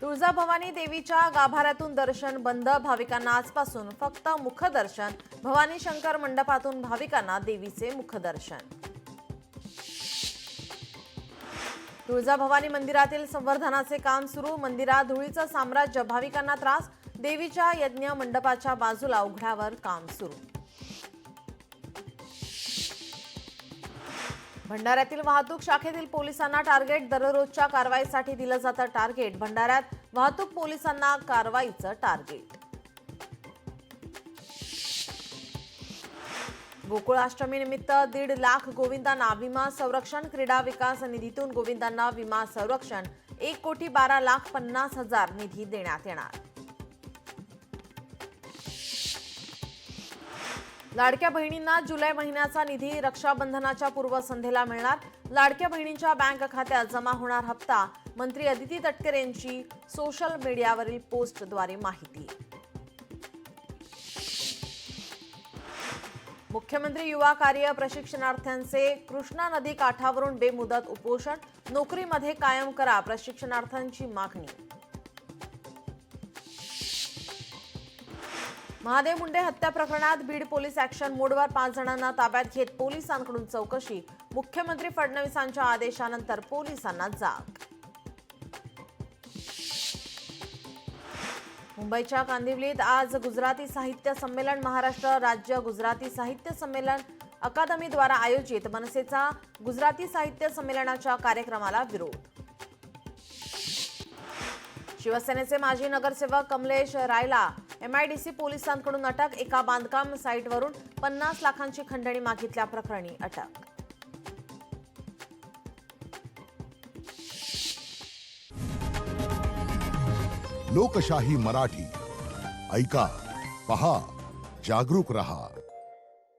तुळजाभवानी देवीच्या गाभाऱ्यातून दर्शन बंद, भाविकांना आजपासून फक्त मुखदर्शन। भवानी शंकर मंडपातून भाविकांना देवीचे मुखदर्शन। तुळजाभवानी मंदिरातील संवर्धनाचे काम सुरू, मंदिरात धुळीचं साम्राज्य, भाविकांना त्रास। देवीच्या यज्ञ मंडपाच्या बाजूला उघड्यावर काम सुरू। भंडाऱ्यातील वाहतूक शाखेतील पोलिसांना टार्गेट, दररोजच्या कारवाईसाठी दिलं जातं टार्गेट। भंडाऱ्यात वाहतूक पोलिसांना कारवाईचं टार्गेट। गोकुळाष्टमी निमित्त 1.5 लाख गोविंदांना विमा संरक्षण। क्रीडा विकास निधीतून गोविंदांना विमा संरक्षण 1,12,50,000 निधी देण्यात येणार। लाडक्या बहिणींना जुलै महिन्याचा निधी रक्षाबंधनाच्या पूर्वसंध्येला मिळणार। लाडक्या बहिणींच्या बँक खात्यात जमा होणार हप्ता। मंत्री अदिती तटकरे यांची सोशल मीडियावरील पोस्टद्वारे माहिती। मुख्यमंत्री युवा कार्य प्रशिक्षणार्थ्यांचे कृष्णा नदी काठावरून बेमुदत उपोषण। नोकरीमध्ये कायम करा, प्रशिक्षणार्थ्यांची मागणी। महादेव मुंडे हत्या प्रकरणात बीड पोलीस ऍक्शन मोडवर, 5 जणांना ताब्यात घेत पोलिसांकडून चौकशी। मुख्यमंत्री फडणवीसांच्या आदेशानंतर पोलिसांना जाग। मुंबईच्या कांदिवलीत आज गुजराती साहित्य संमेलन। महाराष्ट्र राज्य गुजराती साहित्य संमेलन अकादमीद्वारा आयोजित मनसेचा गुजराती साहित्य संमेलनाच्या कार्यक्रमाला विरोध। शिवसेनेचे माजी नगरसेवक कमलेश रायला MIDC पोलिसांकडून अटक। एका बांधकाम साईटवरून 50 लाखांची खंडणी मागितल्या प्रकरणी अटक। लोकशाही मराठी ऐका, पहा, जागरूक रहा।